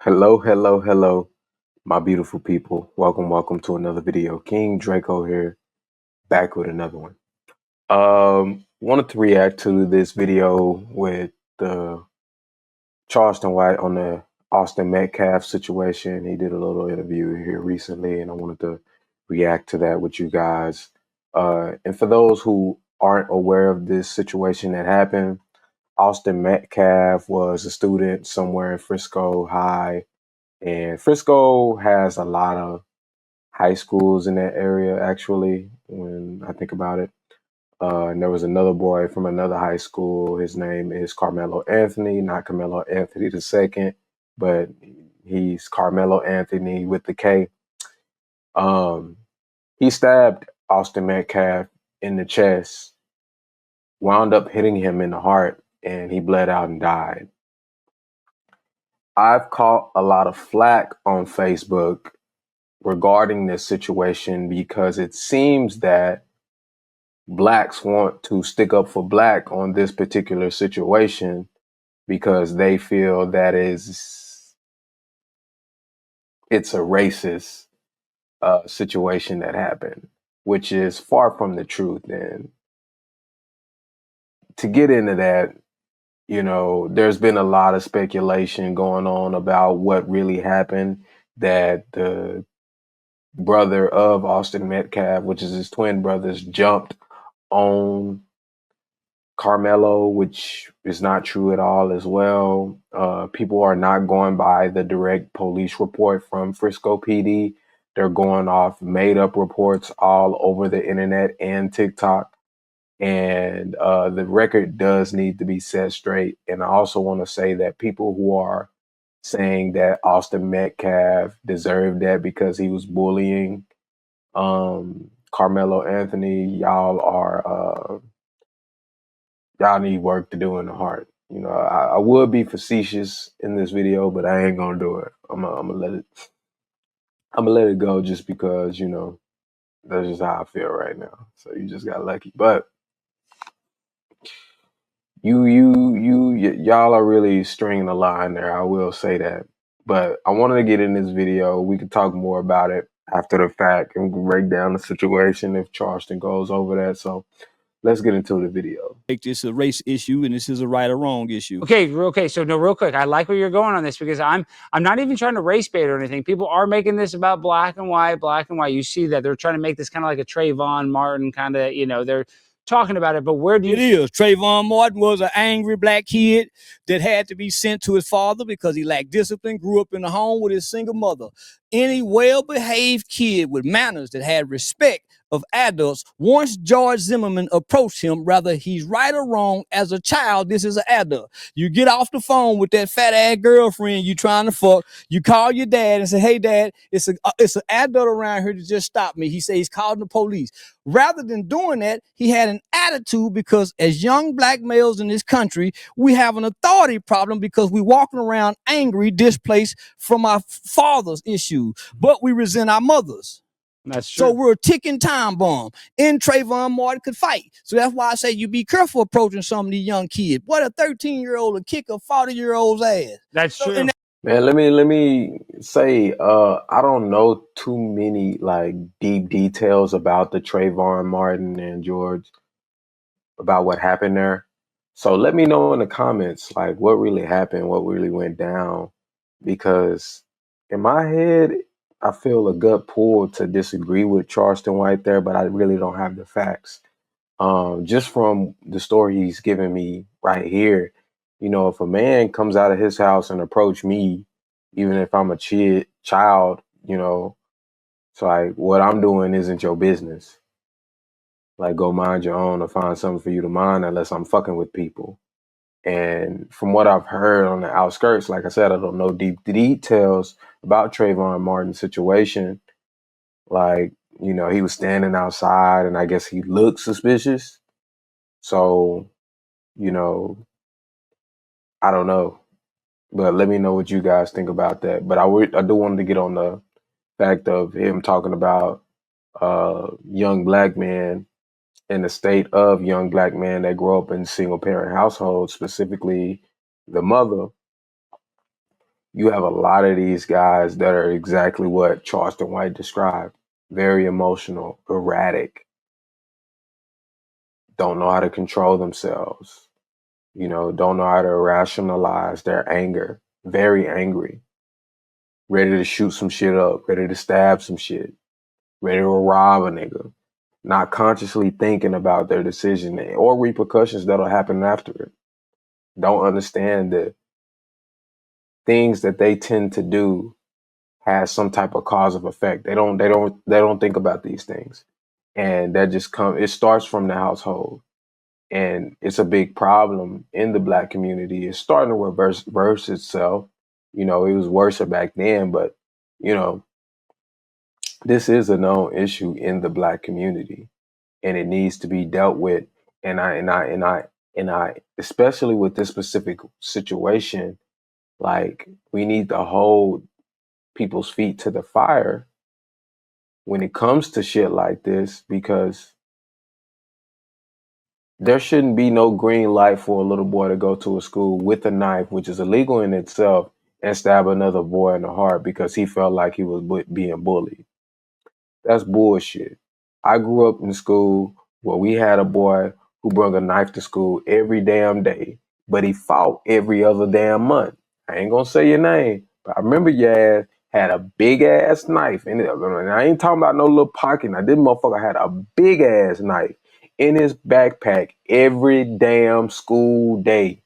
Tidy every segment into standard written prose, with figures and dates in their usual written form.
Hello, hello, hello, my beautiful people. Welcome to another video. King Draco here, back with another one. Wanted to react to this video with the Charleston White on the Austin Metcalf situation. He did a little interview here recently, and I wanted to react to that with you guys. And for those who aren't aware of this situation that happened, Austin Metcalf was a student somewhere in Frisco High, and Frisco has a lot of high schools in that area, actually, when I think about it. And there was another boy from another high school. His name is Carmelo Anthony, not Carmelo Anthony the second, but he's Carmelo Anthony with the K. Um, he stabbed Austin Metcalf in the chest, wound up hitting him in the heart, and he bled out and died. I've caught a lot of flack on Facebook regarding this situation because it seems that blacks want to stick up for black on this particular situation because they feel that it's a racist situation that happened, which is far from the truth. And to get into that, there's been a lot of speculation going on about what really happened, that the brother of Austin Metcalf, which is his twin brothers, jumped on Carmelo, which is not true at all as well. People are not going by the direct police report from Frisco PD. They're going off made up reports all over the internet and TikTok. And the record does need to be set straight. And I also want to say that people who are saying that Austin Metcalf deserved that because he was bullying Carmelo Anthony, y'all need work to do in the heart. I would be facetious in this video, but I ain't gonna do it. I'm gonna let it go just because that's just how I feel right now. So you just got lucky, but y'all are really stringing the line there. I will say that. But I wanted to get in this video. We could talk more about it after the fact and break down the situation if Charleston goes over that. So let's get into the video. Make this a race issue and this is a right or wrong issue. Okay. So no, real quick, I like where you're going on this because I'm not even trying to race bait or anything. People are making this about black and white. You see that they're trying to make this kind of like a Trayvon Martin kind of, they're talking about it. But where do you? It is. Trayvon Martin was an angry black kid that had to be sent to his father because he lacked discipline, grew up in a home with his single mother. Any well-behaved kid with manners that had respect of adults, once George Zimmerman approached him, whether he's right or wrong, as a child, this is an adult. You get off the phone with that fat ass girlfriend you trying to fuck. You call your dad and say, "Hey, Dad, it's an adult around here to just stop me." He says he's calling the police. Rather than doing that, he had an attitude because as young black males in this country, we have an authority problem because we walking around angry, displaced from our father's issue, but we resent our mothers. That's true. So we're a ticking time bomb. And Trayvon Martin could fight. So that's why I say you be careful approaching some of these young kids. What a 13-year-old will kick a 40-year-old's ass. That's true. Man, let me say, I don't know too many like deep details about the Trayvon Martin and George about what happened there. So let me know in the comments like what really happened, what really went down, because in my head, I feel a gut pull to disagree with Charleston White there, but I really don't have the facts. Just from the story he's giving me right here, if a man comes out of his house and approach me, even if I'm a child, it's like what I'm doing isn't your business. Like go mind your own or find something for you to mind unless I'm fucking with people. And from what I've heard on the outskirts, like I said, I don't know deep details about Trayvon Martin's situation. Like, he was standing outside and I guess he looked suspicious. So, I don't know. But let me know what you guys think about that. But I do want to get on the fact of him talking about young black men in the state of young black men that grow up in single parent households, specifically the mother you have a lot of these guys that are exactly what Charleston White described. Very emotional, erratic, don't know how to control themselves, don't know how to rationalize their anger, very angry, ready to shoot some shit up, ready to stab some shit, ready to rob a nigga, not consciously thinking about their decision or repercussions that'll happen after it. Don't understand the things that they tend to do has some type of cause of effect. They don't think about these things. And that just it starts from the household. And it's a big problem in the Black community. It's starting to reverse itself. It was worse back then, but this is a known issue in the Black community, and it needs to be dealt with. And I, especially with this specific situation, like, we need to hold people's feet to the fire when it comes to shit like this, because there shouldn't be no green light for a little boy to go to a school with a knife, which is illegal in itself, and stab another boy in the heart because he felt like he was being bullied. That's bullshit. I grew up in school where we had a boy who brought a knife to school every damn day, but he fought every other damn month. I ain't gonna say your name, but I remember your ass had a big ass knife in it. And I ain't talking about no little pocket. Now, this motherfucker had a big ass knife in his backpack every damn school day.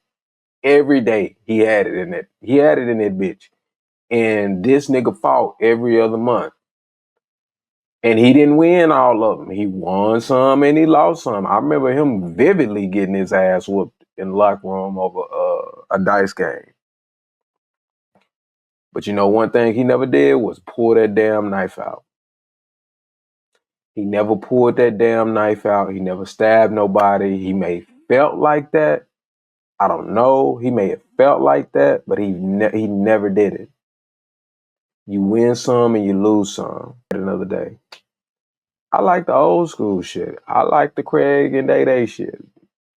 Every day he had it in it. He had it in that bitch. And this nigga fought every other month. And he didn't win all of them. He won some and he lost some. I remember him vividly getting his ass whooped in the locker room over a dice game. But one thing he never did was pull that damn knife out. He never pulled that damn knife out. He never stabbed nobody. He may have felt like that. I don't know. He may have felt like that, but he never did it. You win some and you lose some. Another day. I like the old school shit. I like the Craig and Day shit.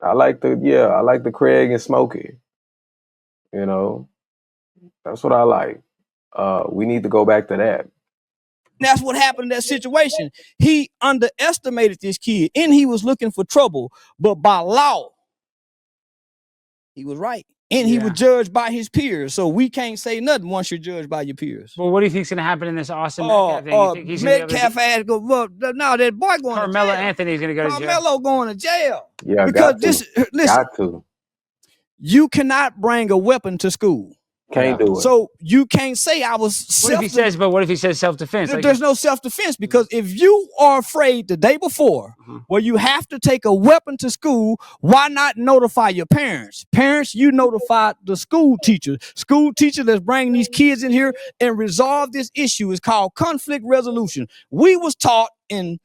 I like the Craig and Smokey. That's what I like. We need to go back to that. That's what happened in that situation. He underestimated this kid, and he was looking for trouble. But by law, he was right. And he was judged by his peers. So we can't say nothing once you're judged by your peers. Well, what do you think's going to happen in this Austin Metcalf thing? You think he's Metcalf had go, well, no, that boy going Carmelo to jail. Anthony's going to go to jail. Carmelo going to jail. Yeah, because listen, got to. You cannot bring a weapon to school. Can't do it. So you can't say I was what if he says self-defense? There's no self-defense, because if you are afraid the day before, where you have to take a weapon to school, why not notify your parents? Parents, you notify the school teacher. School teacher, let's bring these kids in here and resolve this issue. It's called conflict resolution. We was taught in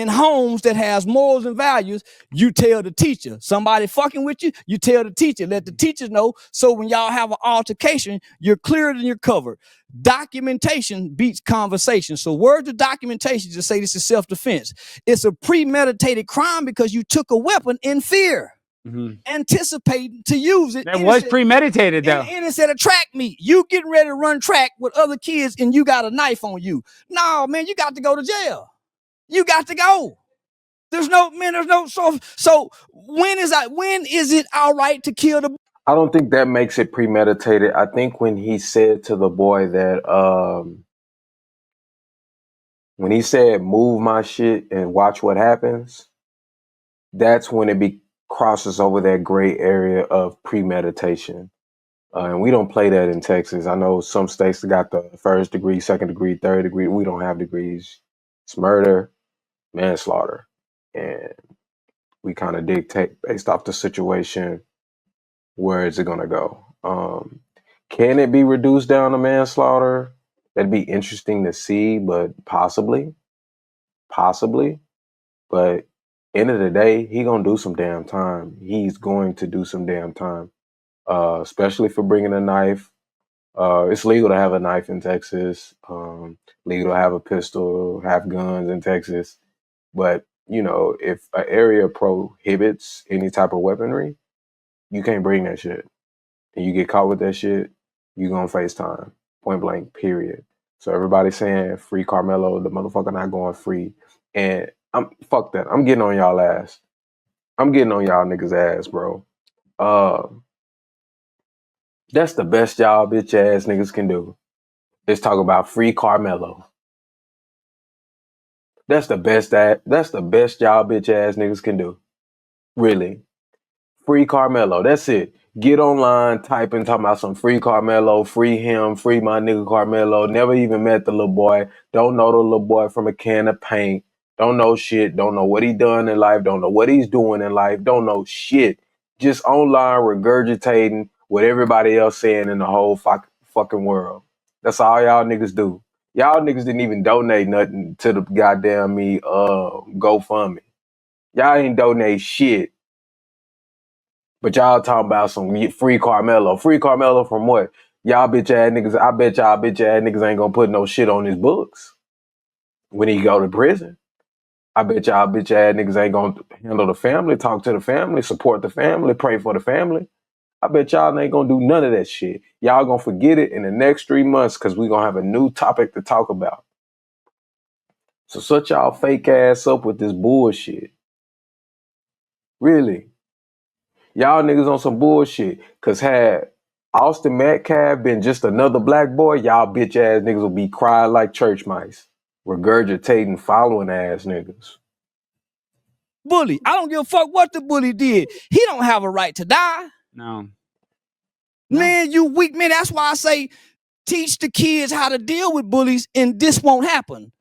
homes that has morals and values, you tell the teacher. Somebody fucking with you, you tell the teacher. Let the teachers know, so when y'all have an altercation, you're cleared and you're covered. Documentation beats conversation. So where's the documentation to say this is self-defense? It's a premeditated crime because you took a weapon in fear. Anticipating to use it. That was premeditated, though. And it's at a track meet. You getting ready to run track with other kids and you got a knife on you. No, man, you got to go to jail. You got to go. There's no so when is it all right to kill the? I don't think that makes it premeditated. I think when he said to the boy that when he said move my shit and watch what happens, that's when it crosses over that gray area of premeditation. And we don't play that in Texas. I know some states got the first degree, second degree, third degree. We don't have degrees. It's murder, manslaughter, and we kind of dictate based off the situation where is it going to go. Can it be reduced down to manslaughter? That'd be interesting to see, but possibly. But end of the day, he gonna do some damn time. He's going to do some damn time, especially for bringing a knife. It's legal to have a knife in Texas. Legal to have a pistol, have guns in Texas. But, if an area prohibits any type of weaponry, you can't bring that shit. And you get caught with that shit, you gonna face time. Point blank, period. So everybody saying free Carmelo, the motherfucker not going free. And fuck that. I'm getting on y'all ass. I'm getting on y'all niggas ass, bro. That's the best y'all bitch ass niggas can do. Is talk about free Carmelo. That's the best y'all bitch ass niggas can do. Really. Free Carmelo. That's it. Get online, type and talk about some free Carmelo, free him, free my nigga Carmelo. Never even met the little boy. Don't know the little boy from a can of paint. Don't know shit. Don't know what he done in life. Don't know what he's doing in life. Don't know shit. Just online regurgitating what everybody else saying in the whole fucking world. That's all y'all niggas do. Y'all niggas didn't even donate nothing to the goddamn GoFundMe. Y'all ain't donate shit. But y'all talking about some free Carmelo. Free Carmelo from what? Y'all bitch ass niggas, I bet y'all bitch ass niggas ain't gonna put no shit on his books when he go to prison. I bet y'all bitch ass niggas ain't gonna handle the family, talk to the family, support the family, pray for the family. I bet y'all ain't gonna do none of that shit. Y'all gonna forget it in the next 3 months because we gonna have a new topic to talk about. So shut y'all fake ass up with this bullshit. Really. Y'all niggas on some bullshit. Cause had Austin Metcalf been just another black boy, y'all bitch ass niggas will be crying like church mice. Regurgitating, following ass niggas. Bully. I don't give a fuck what the bully did. He don't have a right to die. No. Man, you weak man. That's why I say teach the kids how to deal with bullies and this won't happen.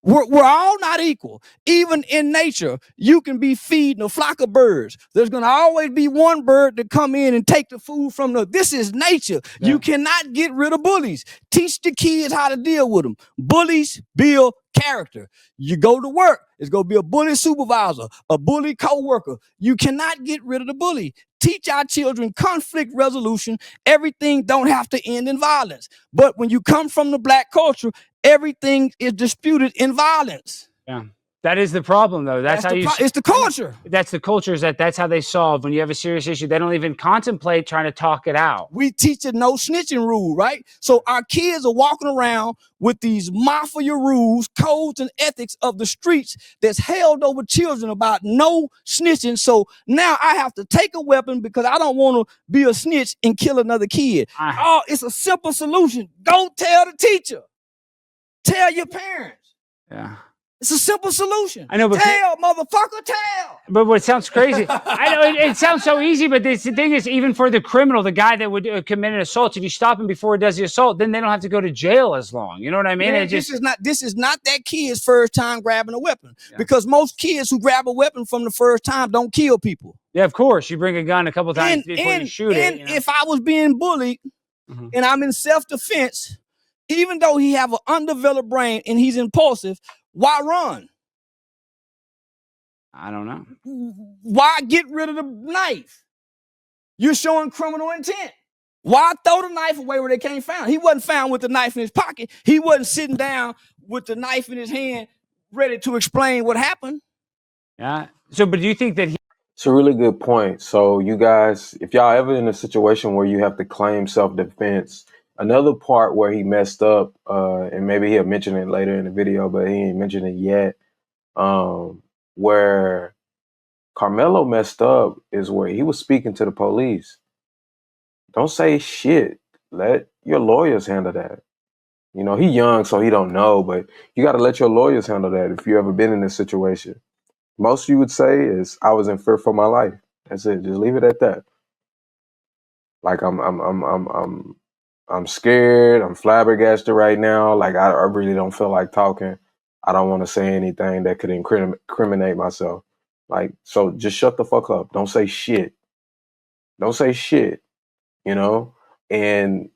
We're all not equal. Even in nature, you can be feeding a flock of birds. There's going to always be one bird to come in and take the food from the. This is nature. Yeah. You cannot get rid of bullies. Teach the kids how to deal with them. Bullies build character. You go to work, it's going to be a bully supervisor, a bully co-worker. You cannot get rid of the bully. Teach our children conflict resolution. Everything don't have to end in violence. But when you come from the black culture, everything is disputed in violence. Yeah. That is the problem, though. That's how it's the culture. That's the culture, is that's how they solve. When you have a serious issue, they don't even contemplate trying to talk it out. We teach a no snitching rule, right? So our kids are walking around with these mafia rules, codes, and ethics of the streets that's held over children about no snitching. So now I have to take a weapon because I don't want to be a snitch and kill another kid. Oh, it's a simple solution. Don't tell the teacher. Tell your parents. Yeah. It's a simple solution. I know, but tell, motherfucker, tell. But what sounds crazy, I know it sounds so easy, but the thing is, even for the criminal, the guy that would commit an assault, if you stop him before he does the assault, then they don't have to go to jail as long. You know what I mean? Man, this is not that kid's first time grabbing a weapon, because most kids who grab a weapon from the first time don't kill people. Yeah, of course. You bring a gun a couple times before you shoot it. And if I was being bullied and I'm in self-defense, even though he have an undeveloped brain and he's impulsive, why run? I don't know. Why get rid of the knife? You're showing criminal intent. Why throw the knife away where they can't find? He wasn't found with the knife in his pocket. He wasn't sitting down with the knife in his hand, ready to explain what happened. Yeah. So, but do you think that It's a really good point. So you guys, if y'all ever in a situation where you have to claim self-defense, another part where he messed up, and maybe he'll mention it later in the video, but he ain't mentioned it yet, where Carmelo messed up is where he was speaking to the police. Don't say shit. Let your lawyers handle that. You know, he young, so he don't know, but you got to let your lawyers handle that if you ever been in this situation. Most you would say is, I was in fear for my life. That's it. Just leave it at that. Like I'm scared. I'm flabbergasted right now. Like I really don't feel like talking. I don't want to say anything that could incriminate myself. Like, so just shut the fuck up. Don't say shit. Don't say shit. You know? And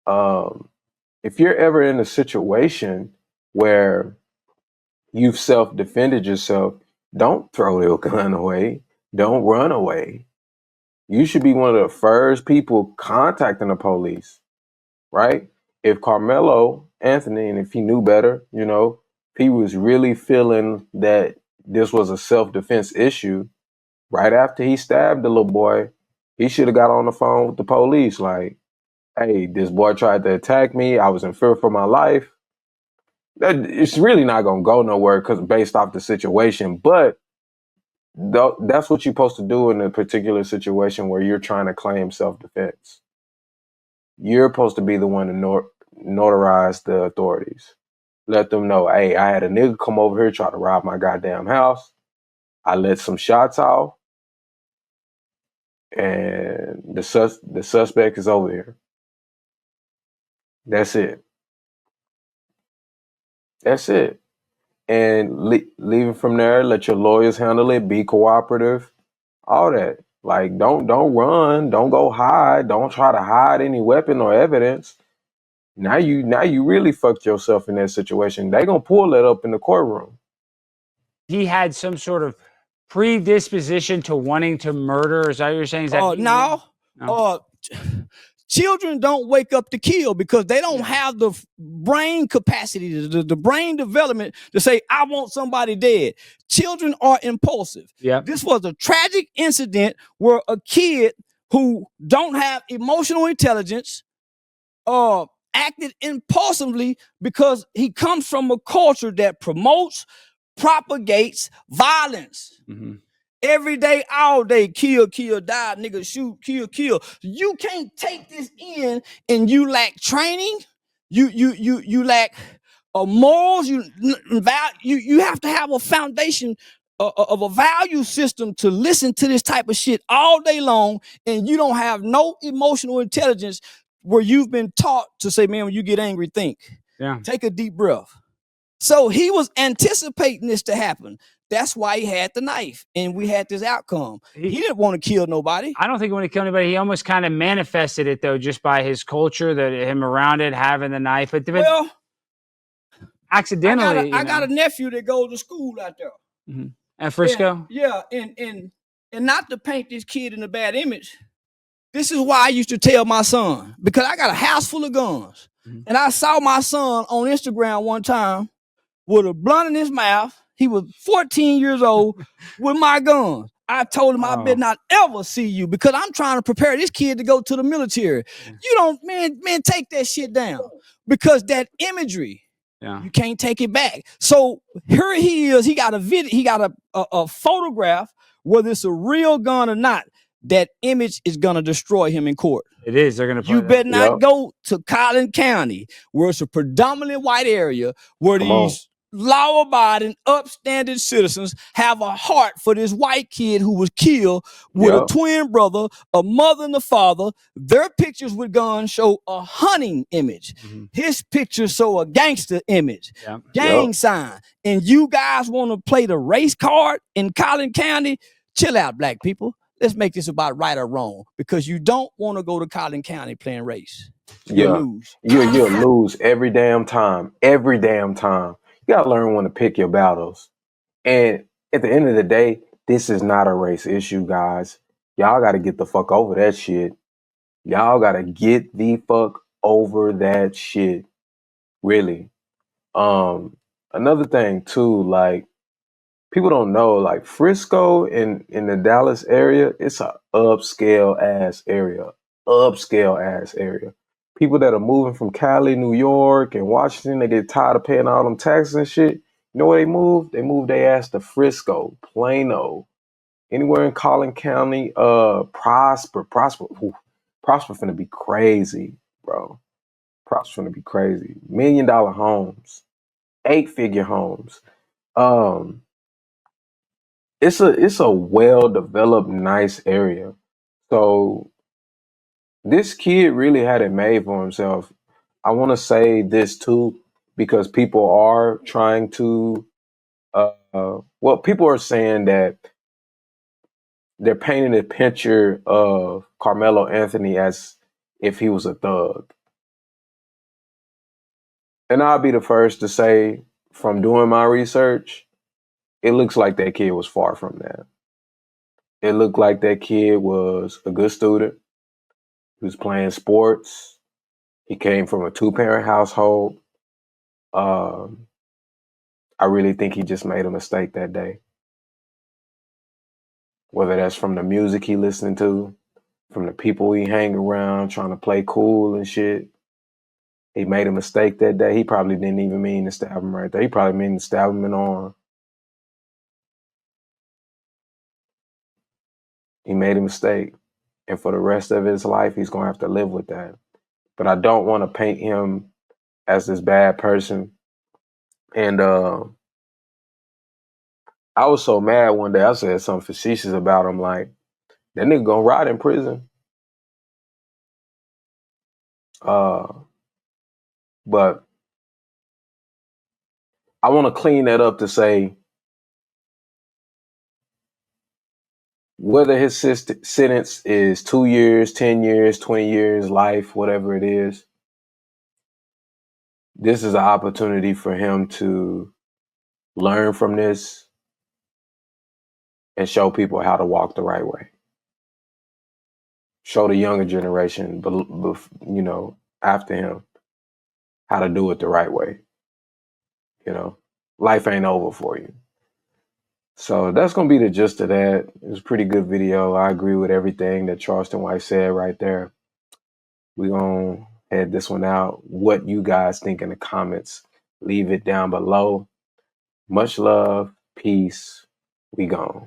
if you're ever in a situation where you've self-defended yourself, don't throw your gun away. Don't run away. You should be one of the first people contacting the police, right? If Carmelo Anthony, and if he knew better, you know, if he was really feeling that this was a self-defense issue, right after he stabbed the little boy, he should have got on the phone with the police. Like, hey, this boy tried to attack me. I was in fear for my life. It's really not gonna go nowhere because based off the situation. But that's what you're supposed to do in a particular situation where you're trying to claim self-defense. You're supposed to be the one to notarize the authorities. Let them know, hey, I had a nigga come over here try to rob my goddamn house. I let some shots off, and the suspect is over here. That's it. That's it. And leave it from there. Let your lawyers handle it. Be cooperative. All that. Like, don't run. Don't go hide. Don't try to hide any weapon or evidence. Now you really fucked yourself in that situation. They gonna pull that up in the courtroom. He had some sort of predisposition to wanting to murder. Is that what you're saying? Is that no? Children don't wake up to kill because they don't have the brain capacity, the brain development to say, I want somebody dead. Children are impulsive. Yeah. This was a tragic incident where a kid who don't have emotional intelligence acted impulsively because he comes from a culture that promotes, propagates violence. Mm-hmm. Every day, all day, kill, die, nigga, shoot, kill. You can't take this in, and you lack training. You lack morals. You have to have a foundation of a value system to listen to this type of shit all day long, and you don't have no emotional intelligence where you've been taught to say, man, when you get angry, think. Yeah. Take a deep breath. So he was anticipating this to happen. That's why he had the knife, and we had this outcome. He didn't want to kill nobody. I don't think he wanted to kill anybody. He almost kind of manifested it, though, just by his culture, that him around it, having the knife. But well, accidentally, I got a nephew that goes to school out there. Mm-hmm. At Frisco? And not to paint this kid in a bad image, this is why I used to tell my son, because I got a house full of guns. Mm-hmm. And I saw my son on Instagram one time with a blunt in his mouth. He was 14 years old with my gun. I told him I better not ever see you because I'm trying to prepare this kid to go to the military. Yeah. You don't, man, take that shit down because that imagery, you can't take it back. So here he is. He got a video. He got a photograph, whether it's a real gun or not. That image is gonna destroy him in court. It is. They're gonna. You better not go to Collin County, where it's a predominantly white area, where these law-abiding, upstanding citizens have a heart for this white kid who was killed with a twin brother, a mother and a father. Their pictures with guns show a hunting image. Mm-hmm. His pictures show a gangster image, gang sign. And you guys want to play the race card in Collin County? Chill out, black people. Let's make this about right or wrong, because you don't want to go to Collin County playing race. You'll lose. You'll lose every damn time. Every damn time. You gotta learn when to pick your battles. And at the end of the day, this is not a race issue, guys. Y'all gotta get the fuck over that shit. Y'all gotta get the fuck over that shit. Really. Another thing too, like, people don't know, like, Frisco in the Dallas area, it's a upscale ass area. Upscale ass area. People that are moving from Cali, New York, and Washington, they get tired of paying all them taxes and shit. You know where they move? They move their ass to Frisco, Plano, anywhere in Collin County. Prosper finna be crazy, bro. Prosper finna be crazy. $1 million homes, 8-figure homes. It's a well-developed, nice area. So this kid really had it made for himself. I want to say this too, because people are trying to, people are saying that they're painting a picture of Carmelo Anthony as if he was a thug. And I'll be the first to say, from doing my research, it looks like that kid was far from that. It looked like that kid was a good student. He was playing sports. He came from a 2-parent household. I really think he just made a mistake that day. Whether that's from the music he listened to, from the people he hang around, trying to play cool and shit. He made a mistake that day. He probably didn't even mean to stab him right there. He probably meant to stab him in the arm. He made a mistake. And for the rest of his life, he's going to have to live with that. But I don't want to paint him as this bad person. And I was so mad one day. I said something facetious about him, like, that nigga gonna rot in prison. But I want to clean that up to say, whether his sentence is 2 years, 10 years, 20 years, life, whatever it is, this is an opportunity for him to learn from this and show people how to walk the right way. Show the younger generation, you know, after him, how to do it the right way. You know, life ain't over for you. So that's going to be the gist of that. It was a pretty good video. I agree with everything that Charleston White said right there. We're going to head this one out. What you guys think in the comments, leave it down below. Much love. Peace. We gone.